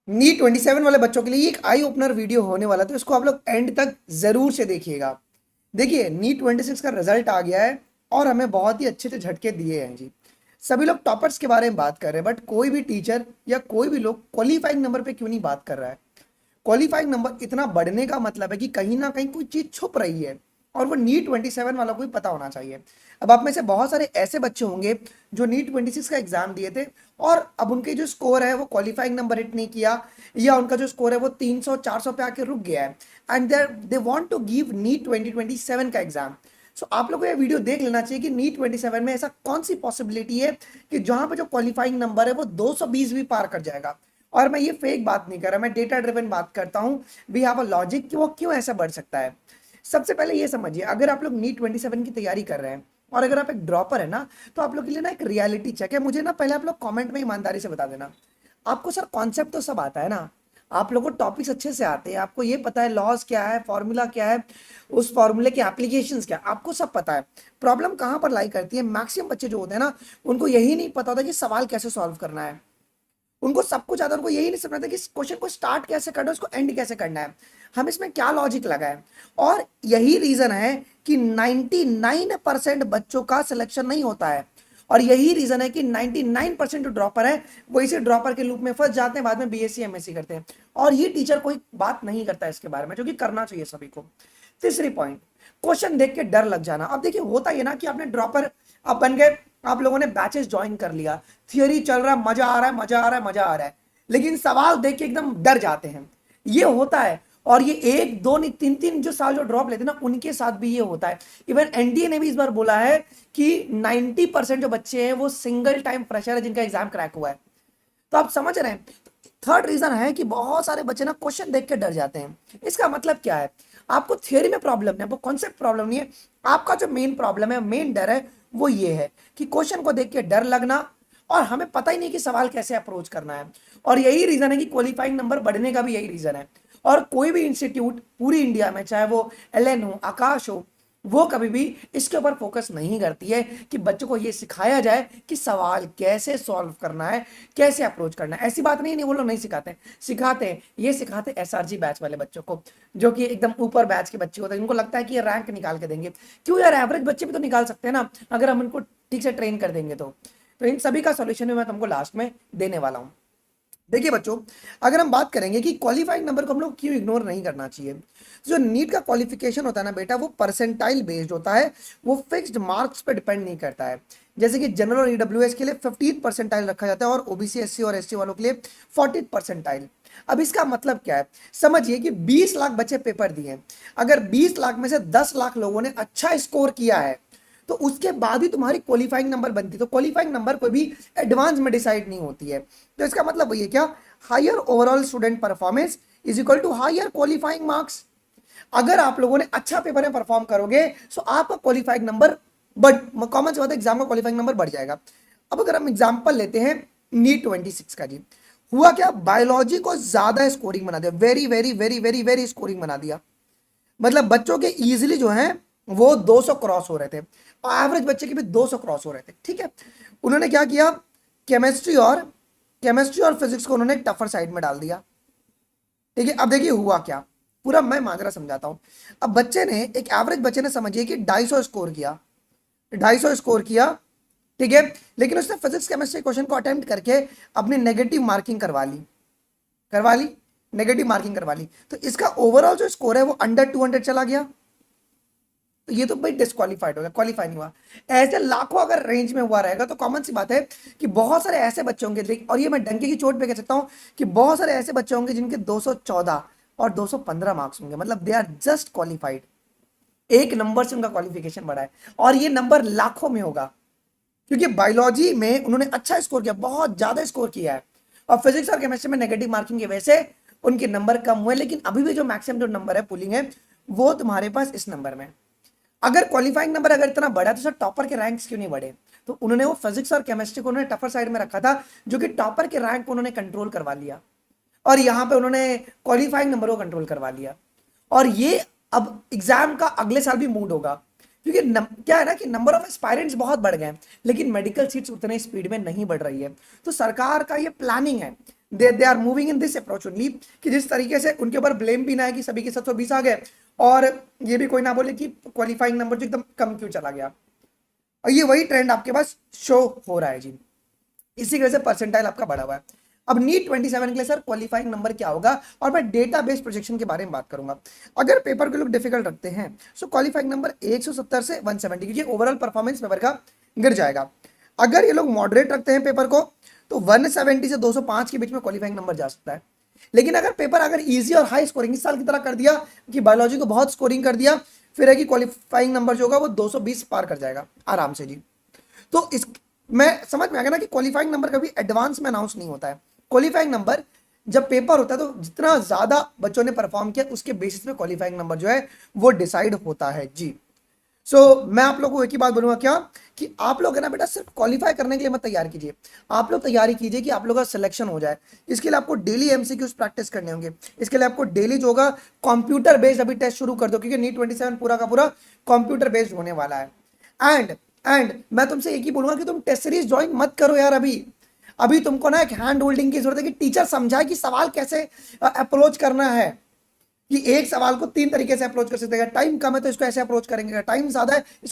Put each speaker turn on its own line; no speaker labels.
NEET 27 वाले बच्चों के लिए एक आई ओपनर वीडियो होने वाला, तो इसको आप लोग एंड तक जरूर से देखिएगा। देखिए नीट 26 का रिजल्ट आ गया है और हमें बहुत ही अच्छे से झटके दिए हैं जी। सभी लोग टॉपर्स के बारे में बात कर रहे हैं, बट कोई भी टीचर या कोई भी लोग क्वालिफाइंग नंबर पे क्यों नहीं बात कर रहा है। क्वालिफाइंग नंबर इतना बढ़ने का मतलब है कि कहीं ना कहीं कोई चीज छुप रही है, और वो नीट 27 वालों को भी पता होना चाहिए। अब आप में से बहुत सारे ऐसे बच्चे होंगे जो नीट 26 का एग्जाम दिए थे और अब उनके जो स्कोर है वो क्वालिफाइंग नंबर हिट नहीं किया, या उनका जो स्कोर है वो 300 400 पे आके रुक गया है, and they want to give NEET 2027 का एग्जाम। सो आप लोगों को ये वीडियो देख लेना चाहिए कि नीट 27 में ऐसा कौन सी पॉसिबिलिटी है कि जहां पे जो क्वालिफाइंग नंबर है वो 220 भी पार कर जाएगा। और मैं ये फेक बात नहीं कर रहा, मैं डेटा ड्रिवन बात करता हूं। वी हैव अ लॉजिक कि वो क्यों ऐसा बढ़ सकता है। सबसे पहले ये समझिए, अगर आप लोग नीट 27 की तैयारी कर रहे हैं और अगर आप एक ड्रॉपर है ना, तो आप लोग के लिए ना एक रियलिटी चेक है। मुझे ना पहले आप लोग कमेंट में ईमानदारी से बता देना, आपको सर कॉन्सेप्ट तो सब आता है ना, आप लोगों को टॉपिक्स अच्छे से आते हैं, आपको ये पता है लॉस क्या है, फॉर्मूला क्या है, उस फॉर्मूले के एप्लीकेशंस क्या है, आपको सब पता है। प्रॉब्लम कहाँ पर लाई करती है, मैक्सिमम बच्चे जो होते हैं ना, उनको यही नहीं पता होता कि सवाल कैसे सॉल्व करना है। उनको सब कुछ आता है, उनको यही नहीं समझता कि क्वेश्चन को स्टार्ट कैसे करना है, उसको एंड कैसे करना है, हम इसमें क्या लॉजिक लगा है। और यही रीजन है कि 99% बच्चों का सिलेक्शन नहीं होता है, और यही रीजन है कि 99% जो ड्रॉपर है वो इसी ड्रॉपर के लूप में फंस जाते हैं, बाद में बीएससी एमएससी करते हैं, और ये टीचर कोई बात नहीं करता है इसके बारे में, जो कि करना चाहिए सभी को। तीसरी पॉइंट, क्वेश्चन देख के डर लग जाना। अब देखिए होता है ना कि आपने ड्रॉपर आप बन गए, आप लोगों ने बैचेस ज्वाइन कर लिया, थियोरी चल रहा है, मजा आ रहा है, मजा आ रहा है, मजा आ रहा है, लेकिन सवाल देख के एकदम डर जाते हैं। ये होता है, और ये एक दो नहीं तीन तीन जो साल जो ड्रॉप लेते हैं ना, उनके साथ भी ये होता है। इवन एनडीए ने भी इस बार बोला है कि 90% जो बच्चे हैं वो सिंगल टाइम फ्रेशर है जिनका एग्जाम क्रैक हुआ है। तो आप समझ रहे हैं। थर्ड रीजन है कि बहुत सारे बच्चे ना क्वेश्चन देख के डर जाते हैं। इसका मतलब क्या है, आपको थियोरी में प्रॉब्लम नहीं है, आपको कॉन्सेप्ट प्रॉब्लम नहीं है, आपका जो मेन प्रॉब्लम है, मेन डर है, वो ये है कि क्वेश्चन को देख के डर लगना, और हमें पता ही नहीं कि सवाल कैसे अप्रोच करना है। और यही रीजन है कि क्वालिफाइंग नंबर बढ़ने का भी यही रीजन है। और कोई भी इंस्टीट्यूट पूरी इंडिया में, चाहे वो एलएन हो, आकाश हो, वो कभी भी इसके ऊपर फोकस नहीं करती है कि बच्चों को ये सिखाया जाए कि सवाल कैसे सॉल्व करना है, कैसे अप्रोच करना है। ऐसी बात नहीं, नहीं वो लोग नहीं सिखाते, सिखाते हैं, ये सिखाते एसआरजी बैच वाले बच्चों को, जो कि एकदम ऊपर बैच के बच्चे होते हैं, जिनको लगता है कि ये रैंक निकाल के देंगे। क्यों यार, एवरेज बच्चे भी तो निकाल सकते हैं ना, अगर हम उनको ठीक से ट्रेन कर देंगे तो इन सभी का सोल्यूशन मैं तुमको लास्ट में देने वाला हूँ। देखिए बच्चों, अगर हम बात करेंगे कि क्वालिफाइंग नंबर को हम लोग क्यों इग्नोर नहीं करना चाहिए, जो नीट का क्वालिफिकेशन होता है ना बेटा, वो परसेंटाइल बेस्ड होता है, वो फिक्स्ड मार्क्स पे डिपेंड नहीं करता है। जैसे कि जनरल और ईडब्ल्यूएस के लिए 15 परसेंटाइल रखा जाता है, और ओबीसी एससी और एसटी वालों के लिए 40 परसेंटाइल। अब इसका मतलब क्या है, समझिए कि 20 लाख बच्चे पेपर दिए, अगर 20 लाख में से 10 लाख लोगों ने अच्छा स्कोर किया है, तो उसके बाद ही तुम्हारी क्वालिफाइंग नंबर बनती है। तो क्वालिफाइंग नंबर कोई भी एडवांस में डिसाइड नहीं होती है। तो इसका मतलब वही है क्या, higher overall student performance is equal to higher qualifying marks. अगर आप लोगों ने अच्छा पेपर में परफॉर्म करोगे तो आपका क्वालिफाइंग नंबर बढ़, कॉमन सी बात है, एग्जाम का क्वालिफाइंग नंबर बढ़ जाएगा। अब अगर हम एग्जाम्पल लेते हैं नीट 26 का जी, हुआ क्या, बायोलॉजी को ज्यादा स्कोरिंग बना दिया, very very very very very scoring बना दिया। मतलब बच्चों के इजीली जो है वो 200 क्रॉस हो रहे थे, एवरेज बच्चे के भी 200 क्रॉस हो रहे थे, ठीक है। उन्होंने क्या किया, केमिस्ट्री और फिजिक्स को उन्होंने टफर साइड में डाल दिया, ठीक है। अब देखिए हुआ क्या, पूरा मैं माजरा समझाता हूं। अब बच्चे ने, एक एवरेज बच्चे ने समझिए कि 250 स्कोर किया, 250 स्कोर किया, ठीक है, लेकिन उसने फिजिक्स केमिस्ट्री क्वेश्चन को अटेम्प्ट करके अपनी नेगेटिव मार्किंग करवा ली, नेगेटिव मार्किंग करवा ली, तो इसका ओवरऑल जो स्कोर है वो अंडर 200 चला गया। तो ये तो भाई डिस्क्वालीफाइड हो गया, क्वालिफाई नहीं हुआ। ऐसे लाखों अगर रेंज में हुआ रहेगा तो कॉमन सी बात है कि बहुत सारे ऐसे बच्चे होंगे, और ये मैं डंके की चोट पे कह सकता हूं कि बहुत सारे ऐसे बच्चे होंगे जिनके 214 और 215 मार्क्स होंगे, मतलब दे आर जस्ट क्वालिफाइड, एक नंबर से उनका क्वालिफिकेशन बढ़ा है, और ये नंबर लाखों में होगा, क्योंकि बायोलॉजी में उन्होंने अच्छा स्कोर किया, बहुत ज्यादा स्कोर किया है, और फिजिक्स और केमिस्ट्री में नेगेटिव मार्किंग की वजह से उनके नंबर कम हुए, लेकिन अभी भी जो मैक्सिमम जो नंबर है पुलिंग है, वो तुम्हारे पास इस नंबर में। अगर क्वालिफाइंग नंबर अगर इतना बढ़ा तो सर टॉपर के रैंक्स क्यों नहीं बढ़े। तो उन्होंने वो फिजिक्स और केमिस्ट्री को उन्होंने टफर साइड में रखा था, जो कि टॉपर के रैंक को उन्होंने कंट्रोल करवा लिया, और यहां पे उन्होंने क्वालिफाइंग नंबर को कंट्रोल करवा लिया। और ये अब एग्जाम का अगले साल भी मूड होगा क्योंकि क्या है ना कि नंबर ऑफ एस्पायरेंट्स बहुत बढ़ गए हैं, लेकिन मेडिकल सीट्स उतने स्पीड में नहीं बढ़ रही है। तो सरकार का ये प्लानिंग है, they are moving in this approach only, कि जिस तरीके से उनके ऊपर ब्लेम भी ना है कि सभी के 720 आ गए, और ये भी कोई ना बोले कि क्वालिफाइंग नंबर जो एकदम कम क्यों चला गया। और ये वही ट्रेंड आपके पास शो हो रहा है जी, इसी वजह से परसेंटाइल आपका बढ़ा हुआ है। अब नीट 27 के लिए सर क्वालिफाइंग नंबर क्या होगा, और मैं डेटा बेस प्रोजेक्शन के बारे में बात करूंगा। अगर पेपर के लोग डिफिकल्ट रखते हैं सो क्वालिफाइंग नंबर 170 से 170, क्योंकि ओवरऑल परफॉर्मेंस पेपर का गिर जाएगा। अगर ये लोग मॉडरेट रखते हैं पेपर को तो 170 से 205 के बीच में क्वालिफाइंग नंबर जा सकता है। लेकिन अगर पेपर अगर इजी और हाई स्कोरिंग इस साल की तरह कर दिया कि बायोलॉजी को बहुत स्कोरिंग कर दिया, फिर है कि क्वालिफाइंग नंबर जो होगा वो 220 पार कर जाएगा आराम से जी। तो इस मैं समझ में आ गया ना कि क्वालिफाइंग नंबर कभी एडवांस में अनाउंस नहीं होता है। क्वालिफाइंग नंबर जब पेपर होता है तो जितना ज्यादा बच्चों ने परफॉर्म किया उसके बेसिस पे क्वालिफाइंग नंबर जो है वो डिसाइड होता है जी। मैं आप लोगों को एक ही बात बोलूंगा क्या, कि आप लोग है ना बेटा सिर्फ क्वालिफाई करने के लिए मत तैयार कीजिए, आप लोग तैयारी कीजिए कि आप लोग का सिलेक्शन हो जाए। इसके लिए आपको डेली एमसीक्यूज प्रैक्टिस करने होंगे, इसके लिए आपको डेली जो होगा कंप्यूटर बेस्ड अभी टेस्ट शुरू कर दो, क्योंकि नीट 27 पूरा का पूरा कंप्यूटर बेस्ड होने वाला है। एंड मैं तुमसे एक ही बोलूंगा कि तुम टेस्ट सीरीज ज्वाइन मत करो यार। अभी अभी तुमको ना एक हैंड होल्डिंग की जरूरत है, कि टीचर समझाए कि सवाल कैसे अप्रोच करना है, कि एक सवाल को 3 तरीके से अप्रोच कर सकते हैं। टाइम कम है तो इसको ऐसे अप्रोच करेंगे, टाइम ज्यादा है इसको